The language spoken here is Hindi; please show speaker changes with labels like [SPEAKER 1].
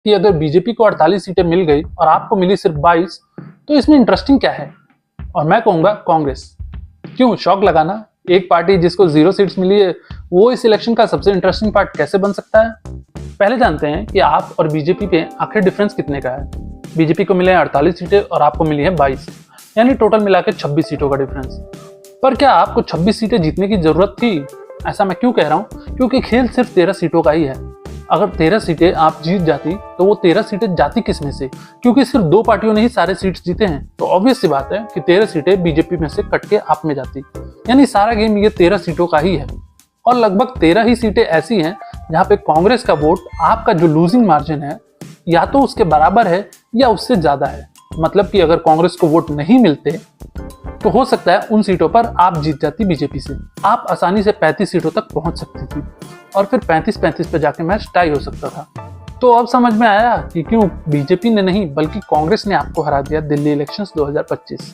[SPEAKER 1] कि अगर बीजेपी को 48 सीटें मिल गई और आपको मिली सिर्फ 22, तो इसमें इंटरेस्टिंग क्या है? और मैं कहूंगा कांग्रेस। क्यों शौक लगाना? एक पार्टी जिसको 0 सीट्स मिली है, वो इस इलेक्शन का सबसे इंटरेस्टिंग पार्ट कैसे बन सकता है? पहले जानते हैं कि आप और बीजेपी पे आखिर डिफरेंस कितने का है। बीजेपी को मिले हैं 48 सीटें और आपको मिली है 22, यानी टोटल मिला के 26 सीटों का डिफरेंस। पर क्या आपको 26 सीटें जीतने की जरूरत थी? ऐसा मैं क्यों कह रहा हूँ? क्योंकि खेल सिर्फ 13 सीटों का ही है। अगर 13 सीटें आप जीत जाती तो वो 13 सीटें जाती किस में से? क्योंकि सिर्फ 2 पार्टियों ने ही सारे सीट्स जीते हैं, तो ऑब्वियस सी बात है कि 13 सीटें बीजेपी में से कट के आप में जाती। यानी सारा गेम ये 13 सीटों का ही है। और लगभग 13 ही सीटें ऐसी हैं जहां पे कांग्रेस का वोट, आपका जो लूजिंग मार्जिन है, या तो उसके बराबर है या उससे ज्यादा है। मतलब कि अगर कांग्रेस को वोट नहीं मिलते तो हो सकता है उन सीटों पर आप जीत जाती बीजेपी से। आप आसानी से 35 सीटों तक पहुंच सकती थी और फिर 35-35 पे जाके मैच टाई हो सकता था। तो अब समझ में आया कि क्यों बीजेपी ने नहीं बल्कि कांग्रेस ने आपको हरा दिया दिल्ली इलेक्शंस 2025।